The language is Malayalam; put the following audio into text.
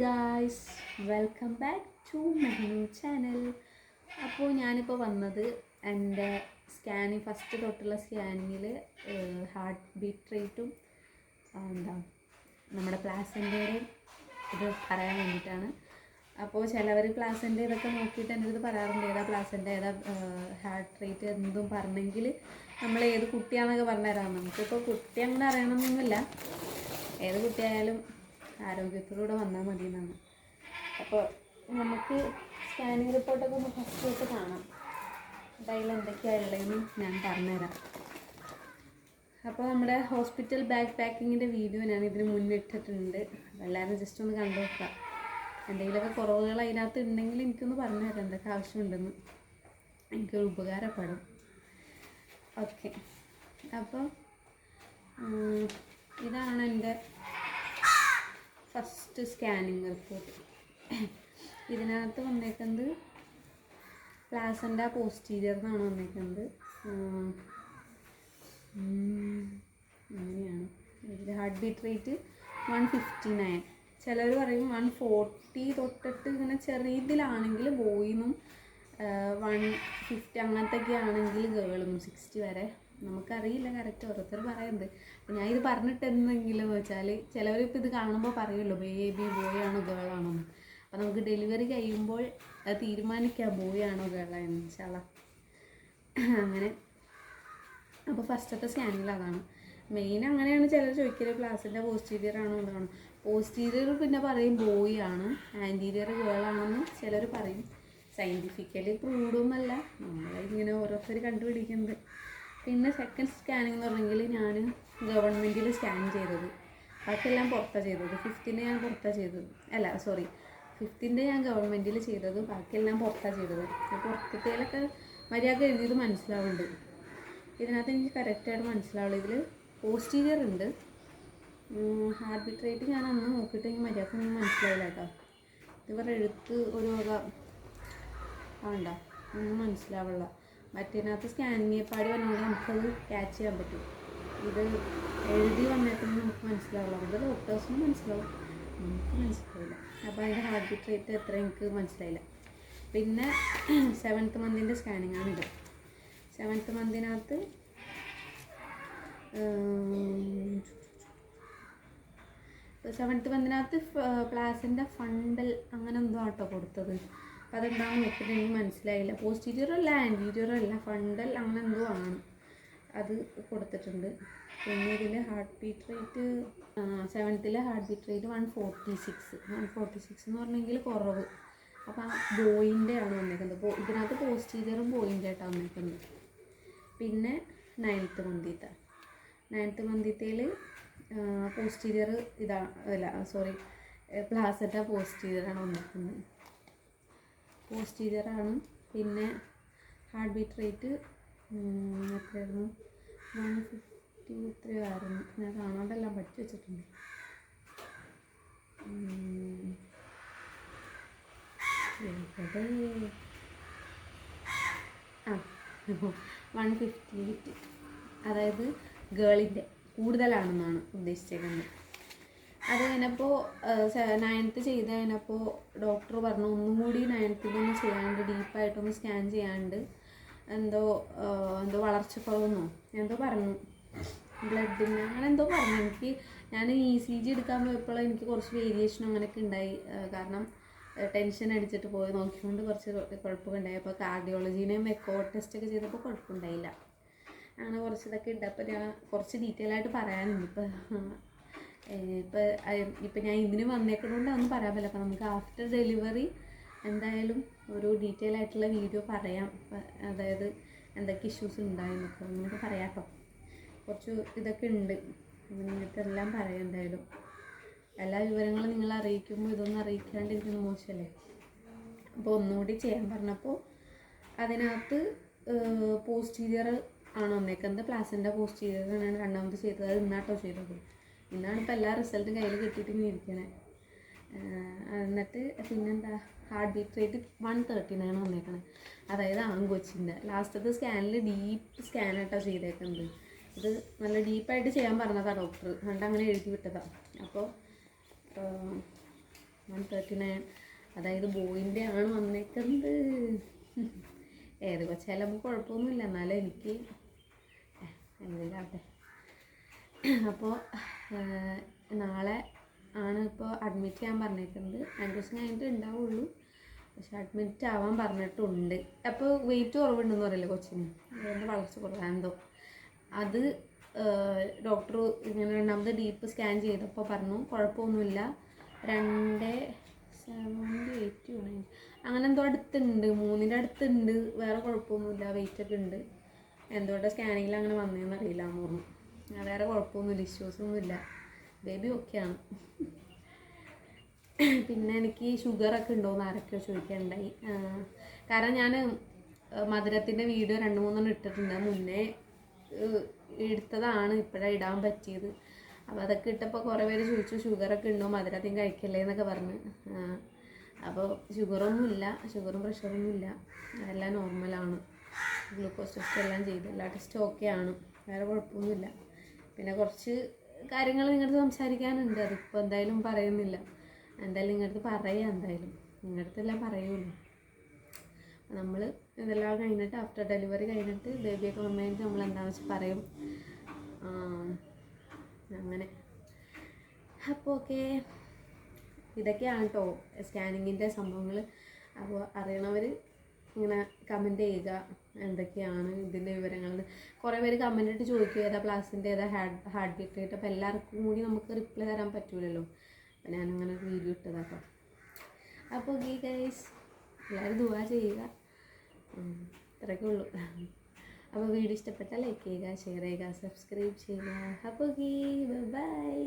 Guys, welcome back to Mehnu channel. അപ്പോൾ ഞാനിപ്പോൾ വന്നത് എൻ്റെ സ്കാനിങ് ഫസ്റ്റ് തൊട്ടുള്ള സ്കാനിങ്ങിൽ ഹാർട്ട് ബീറ്റ് റേറ്റും നമ്മുടെ പ്ലാസൻ്റെയും ഇത് പറയാൻ വേണ്ടിയിട്ടാണ്. അപ്പോൾ ചിലവർ പ്ലാസൻ്റെ ഇതൊക്കെ നോക്കിയിട്ട് എൻ്റെ അടുത്ത് പറയാറുണ്ട്, ഏതാ പ്ലാസൻ്റെ ഏതാ ഹാർട്ട് റേറ്റ് എന്തും പറഞ്ഞെങ്കിൽ നമ്മൾ ഏത് കുട്ടിയാണെന്നൊക്കെ പറഞ്ഞുതരാം. നമുക്കിപ്പോൾ കുട്ടി അങ്ങനെ അറിയണമെന്നൊന്നുമില്ല, ഏത് കുട്ടിയായാലും ആരോഗ്യത്തിലൂടെ വന്നാൽ മതി എന്നാണ്. അപ്പോൾ നമുക്ക് സ്കാനിങ് റിപ്പോർട്ടൊക്കെ ഒന്ന് ഫസ്റ്റ് തൊട്ട് കാണാം. അതിൽ എന്തൊക്കെയാണ് ഉള്ളതെന്ന് ഞാൻ പറഞ്ഞുതരാം. അപ്പോൾ നമ്മുടെ ഹോസ്പിറ്റൽ ബാഗ് പാക്കിങ്ങിൻ്റെ വീഡിയോ ഞാൻ ഇതിന് മുന്നിട്ടിട്ടുണ്ട്. എല്ലാവരും ജസ്റ്റ് ഒന്ന് കണ്ടു നോക്കുക. എന്തെങ്കിലുമൊക്കെ കുറവുകൾ അതിനകത്ത് ഉണ്ടെങ്കിൽ എനിക്കൊന്ന് പറഞ്ഞുതരാം, എന്തൊക്കെ ആവശ്യമുണ്ടെന്ന്. എനിക്കൊരു ഉപകാരപ്പെടും. ഓക്കെ, അപ്പോൾ ഇതാണ് എൻ്റെ ഫസ്റ്റ് സ്കാനിങ് റിപ്പോർട്ട്. ഇതിനകത്ത് വന്നേക്കുന്നത് പ്ലാസൻ്റ പോസ്റ്റീരിയർ എന്നാണ് വന്നേക്കുന്നത്. അങ്ങനെയാണ്. ഇതിൽ ഹാർട്ട് ബീറ്റ് റേറ്റ് 159. ചിലർ പറയും 140 തൊട്ടിട്ട് ഇങ്ങനെ ചെറിയതിലാണെങ്കിൽ ബോയിന്നും 150 അങ്ങനത്തെയൊക്കെ ആണെങ്കിൽ ഗേളും 60 വരെ. നമുക്കറിയില്ല കറക്റ്റ്, ഓരോരുത്തർ പറയുന്നത്. ഞാൻ ഇത് പറഞ്ഞിട്ട് എന്തെങ്കിലും വെച്ചാൽ ചിലവരിപ്പോൾ ഇത് കാണുമ്പോൾ പറയുമല്ലോ ബേബി ബോയ് ആണോ ഗേളാണോ എന്ന്. അപ്പോൾ നമുക്ക് ഡെലിവറി കഴിയുമ്പോൾ അത് തീരുമാനിക്കാം ബോയ് ആണോ ഗേളാണെന്ന് ഇൻഷാല്ലാ. അങ്ങനെ അപ്പോൾ ഫസ്റ്റത്തെ സ്കാനിങ്ങിൽ അതാണ് മെയിൻ. അങ്ങനെയാണ് ചിലർ ചോദിക്കല്, പ്ലാസിൻ്റെ പോസ്റ്റീരിയർ ആണോ എന്നാണ്. പോസ്റ്റീരിയർ പിന്നെ പറയും ബോയ് ആണ്, ആൻറ്റീരിയർ ഗേളാണെന്ന് ചിലർ പറയും. സയൻറ്റിഫിക്കലി പ്രൂവ്ഡൊന്നുമല്ല, നമ്മളിങ്ങനെ ഓരോരുത്തർ കണ്ടുപിടിക്കുന്നത്. പിന്നെ സെക്കൻഡ് സ്കാനിങ് എന്ന് പറഞ്ഞെങ്കിൽ ഞാൻ ഗവൺമെൻറ്റിൽ സ്കാൻ ചെയ്തത്, ബാക്കിയെല്ലാം പുറത്താണ് ചെയ്തത്. 5th ഞാൻ പുറത്താണ് ചെയ്തത്, അല്ല സോറി 5th ഞാൻ ഗവൺമെൻറ്റിൽ ചെയ്തത്, ബാക്കിയെല്ലാം പുറത്താണ് ചെയ്തത്. അപ്പോൾ പുറത്തേലൊക്കെ മര്യാദ എഴുതിയത് മനസ്സിലാവുന്നുണ്ട്. ഇതിനകത്ത് എനിക്ക് കറക്റ്റായിട്ട് മനസ്സിലാവുള്ളൂ. ഇതിൽ പോസ്റ്റീരിയർ ഉണ്ട്. ഹാർട്ട് ബീറ്റ് റേറ്റ് ഞാൻ അന്ന് നോക്കിയിട്ട് എനിക്ക് മര്യാദക്കൊന്നും മനസ്സിലാവില്ല കേട്ടോ. ഇവരുടെ എഴുത്ത് ഒരു വക വേണ്ട, ഒന്നും മനസ്സിലാവില്ല. മറ്റേതിനകത്ത് സ്കാനിങ് പാടി വന്നാൽ നമുക്കത് ക്യാച്ച് ചെയ്യാൻ പറ്റും. ഇത് എഴുതി വന്നേക്കുന്നത് നമുക്ക് മനസ്സിലാവില്ല. അത് ഡോക്ടേഴ്സിന് മനസ്സിലാവും, നമുക്ക് മനസ്സിലാവില്ല. അപ്പോൾ അതിൻ്റെ ഹാർട്ട് ബീറ്റ് റേറ്റ് എത്ര എനിക്ക് മനസ്സിലായില്ല. പിന്നെ 7th മന്തിൻ്റെ സ്കാനിങ് ആണിത്. 7th മന്തിനകത്ത് പ്ലാസിൻ്റെ ഫണ്ടൽ അങ്ങനെ എന്തോ ആട്ടോ കൊടുത്തത്. അപ്പോൾ അതെന്താണെന്ന് നോക്കിയിട്ട് എനിക്ക് മനസ്സിലായില്ല. പോസ്റ്റീരിയർ അല്ല, ആൻറ്റീരിയർ അല്ല, ഫണ്ടൽ അങ്ങനെ എന്തോ ആണ്, അത് കൊടുത്തിട്ടുണ്ട്. പിന്നെ ഇതിൽ heart beat rate 7th heart beat rate 146 എന്ന് പറഞ്ഞെങ്കിൽ കുറവ്. അപ്പോൾ ആ ബോയിൻ്റെ ആണ് വന്നേക്കുന്നത്. ഇതിനകത്ത് പോസ്റ്റീരിയറും ബോയിൻ്റെ ആയിട്ടാണ് വന്നേക്കുന്നത്. പിന്നെ 9th മന്തിത്തേൽ പോസ്റ്റീരിയർ ഇതാണ്, അല്ല സോറി പ്ലാസൻ്റ പോസ്റ്റീരിയറാണ് വന്നിരിക്കുന്നത്, പോസ്റ്റീരിയറാണ്. പിന്നെ ഹാർട്ട് ബീറ്റ് റേറ്റ് എത്രയായിരുന്നു? 150 ആയിരുന്നു. ഞാൻ കാണാണ്ടെല്ലാം പഠിച്ചു വെച്ചിട്ടുണ്ട്. 158, അതായത് ഗേളിൻ്റെ കൂടുതലാണെന്നാണ് ഉദ്ദേശിച്ചേക്കുന്നത്. അത് കഴിഞ്ഞപ്പോൾ 9th ചെയ്ത് കഴിഞ്ഞപ്പോൾ ഡോക്ടർ പറഞ്ഞു ഒന്നും കൂടി 9th ചെയ്യാണ്ട്, ഡീപ്പായിട്ടൊന്ന് സ്കാൻ ചെയ്യാണ്ട്, എന്തോ വളർച്ചക്കുറവെന്നോ എന്തോ പറഞ്ഞു, ബ്ലഡിന് അങ്ങനെ എന്തോ പറഞ്ഞു. ഞാൻ ECG എടുക്കാൻ പോയപ്പോൾ എനിക്ക് കുറച്ച് വേരിയേഷൻ അങ്ങനെയൊക്കെ ഉണ്ടായി. കാരണം ടെൻഷൻ അടിച്ചിട്ട് പോയി നോക്കിക്കൊണ്ട് കുറച്ച് കുഴപ്പമൊക്കെ ഉണ്ടായി. അപ്പോൾ കാർഡിയോളജീനെയും എക്കോ ടെസ്റ്റൊക്കെ ചെയ്തപ്പോൾ കുഴപ്പമുണ്ടായില്ല. അങ്ങനെ കുറച്ച് ഇതൊക്കെ ഉണ്ട്. അപ്പോൾ ഞാൻ കുറച്ച് ഡീറ്റെയിൽ ആയിട്ട് പറയാനുണ്ട്. ഇപ്പം ഞാൻ ഇതിന് വന്നേക്കുന്നതുകൊണ്ട് അതൊന്നും പറയാൻ പറ്റില്ല. അപ്പോൾ നമുക്ക് ആഫ്റ്റർ ഡെലിവറി എന്തായാലും ഒരു ഡീറ്റെയിൽ ആയിട്ടുള്ള വീഡിയോ പറയാം. അതായത് എന്തൊക്കെ ഇഷ്യൂസ് ഉണ്ടായെന്നൊക്കെ നമുക്ക് പറയാം കേട്ടോ. കുറച്ച് ഇതൊക്കെ ഉണ്ട്, നിങ്ങൾക്കെല്ലാം പറയാം. എന്തായാലും എല്ലാ വിവരങ്ങളും നിങ്ങൾ അറിയിക്കുമ്പോൾ ഇതൊന്നും അറിയിക്കാണ്ടിരിക്കുന്ന മോശമല്ലേ. അപ്പോൾ ഒന്നുകൂടി ചെയ്യാൻ പറഞ്ഞപ്പോൾ അതിനകത്ത് പോസ്റ്റീരിയർ ആണ് വന്നേക്കുന്നത്. പ്ലാസിൻ്റെ പോസ്റ്റീരിയറാണ് രണ്ടാമത് ചെയ്തത്. അത് ഇന്നാട്ടോ ചെയ്തത്. ഇന്നാണ് ഇപ്പോൾ എല്ലാ റിസൾട്ടും കയ്യിൽ കിട്ടിയിട്ട് ഇങ്ങനെ ഇരിക്കണേ. എന്നിട്ട് പിന്നെന്താ, ഹാർട്ട് ബീറ്റ് റേറ്റ് 139 വന്നേക്കണേ, അതായത് ആൺകൊച്ചിൻ്റെ. ലാസ്റ്റത്തെ സ്കാനിൽ ഡീപ്പ് സ്കാനായിട്ടാണ് ചെയ്തേക്കുന്നത്. ഇത് നല്ല ഡീപ്പായിട്ട് ചെയ്യാൻ പറഞ്ഞതാണ് ഡോക്ടർ, അതുകൊണ്ട് അങ്ങനെ എഴുതി വിട്ടതാണ്. അപ്പോൾ 39, അതായത് ബോയിൻ്റെ ആണ് വന്നേക്കുന്നത്. ഏത് കൊച്ചായാലും നമുക്ക് കുഴപ്പമൊന്നുമില്ല, എന്നാലും എനിക്ക് എന്തെങ്കിലാവട്ടെ. അപ്പോൾ നാളെ ആണ് ഇപ്പോൾ അഡ്മിറ്റ് ചെയ്യാൻ പറഞ്ഞേക്കുന്നത്. 2 ദിവസം കഴിഞ്ഞിട്ട് ഉണ്ടാവുള്ളൂ, പക്ഷെ അഡ്മിറ്റ് ആവാൻ പറഞ്ഞിട്ടുണ്ട്. അപ്പോൾ വെയിറ്റ് കുറവുണ്ടെന്ന് പറയില്ലേ കൊച്ചിന്, അതിൻ്റെ വളർച്ച കുറവാണെന്തോ. അത് ഡോക്ടർ ഇങ്ങനെ 2ാമത് ഡീപ്പ് സ്കാൻ ചെയ്തപ്പോൾ പറഞ്ഞു കുഴപ്പമൊന്നുമില്ല, 2.70 അങ്ങനെ എന്തോ അടുത്തുണ്ട്, 3ൻ്റെ അടുത്തുണ്ട്, വേറെ കുഴപ്പമൊന്നുമില്ല, വെയിറ്റൊക്കെ ഉണ്ട്. എന്തുകൊണ്ടാണ് സ്കാനിങ്ങിൽ അങ്ങനെ വന്നതെന്ന് അറിയില്ല എന്ന് പറഞ്ഞു. വേറെ കുഴപ്പമൊന്നുമില്ല, ഇഷ്യൂസൊന്നുമില്ല, ബേബി ഓക്കെയാണ്. പിന്നെ എനിക്ക് ഷുഗറൊക്കെ ഉണ്ടോയെന്ന് ആരൊക്കെയോ ചോദിക്കാനുണ്ടായി. കാരണം ഞാൻ മധുരത്തിൻ്റെ വീഡിയോ 2-3 ഇട്ടിട്ടുണ്ട്, മുന്നേ എടുത്തതാണ്, ഇപ്പോഴാണ് ഇടാൻ പറ്റിയത്. അപ്പോൾ അതൊക്കെ ഇട്ടപ്പോൾ കുറേ പേര് ചോദിച്ചു ഷുഗറൊക്കെ ഉണ്ടോ, മധുരത്തിന് കഴിക്കല്ലേ എന്നൊക്കെ പറഞ്ഞ്. അപ്പോൾ ഷുഗറൊന്നുമില്ല, ഷുഗറും പ്രഷറൊന്നും ഇല്ല, അതെല്ലാം നോർമലാണ്. ഗ്ലൂക്കോസ് ടെസ്റ്റ് എല്ലാം ചെയ്തു, എല്ലാ ടെസ്റ്റും ഓക്കെയാണ്, വേറെ കുഴപ്പമൊന്നുമില്ല. പിന്നെ കുറച്ച് കാര്യങ്ങൾ നിങ്ങളുടെ സംസാരിക്കാനുണ്ട്, അതിപ്പോൾ എന്തായാലും പറയുന്നില്ല. എന്തായാലും നിങ്ങളുടെ പറയാം, എന്തായാലും നിങ്ങളുടെ എല്ലാം പറയുമല്ലോ. നമ്മൾ ഇതെല്ലാം കഴിഞ്ഞിട്ട് ആഫ്റ്റർ ഡെലിവറി കഴിഞ്ഞിട്ട് ബേബിയൊക്കെ വന്നു കഴിഞ്ഞിട്ട് നമ്മൾ എന്താണെന്ന് വെച്ചാൽ പറയും. അങ്ങനെ അപ്പോൾ ഓക്കെ, ഇതൊക്കെയാണ് കേട്ടോ സ്കാനിങ്ങിൻ്റെ സംഭവങ്ങൾ. അപ്പോൾ അറിയണവർ ഇങ്ങനെ കമൻറ്റ് ചെയ്യുക എന്തൊക്കെയാണ് ഇതിൻ്റെ വിവരങ്ങൾ. കുറേ പേര് കമൻറ്റ് ഇട്ട് ചോദിക്കും ഏതാ പ്ലാസിൻ്റെ ഏതാ ഹാർട്ട് ബീറ്റ് റേറ്റ്. അപ്പോൾ എല്ലാവർക്കും കൂടി നമുക്ക് റിപ്ലൈ തരാൻ പറ്റൂലല്ലോ, അപ്പോൾ ഞാനങ്ങനെ ഒരു വീഡിയോ ഇട്ടതാട്ടോ. അപ്പോൾ ഓക്കെ ഗൈസ്, എല്ലാവരും ദുആ ചെയ്യുക, ഇത്രയൊക്കെ ഉള്ളൂ. അപ്പോൾ വീഡിയോ ഇഷ്ടപ്പെട്ടാൽ ലൈക്ക് ചെയ്യുക, ഷെയർ ചെയ്യുക, സബ്സ്ക്രൈബ് ചെയ്യുക. അപ്പോൾ ഓക്കെ, ബൈ.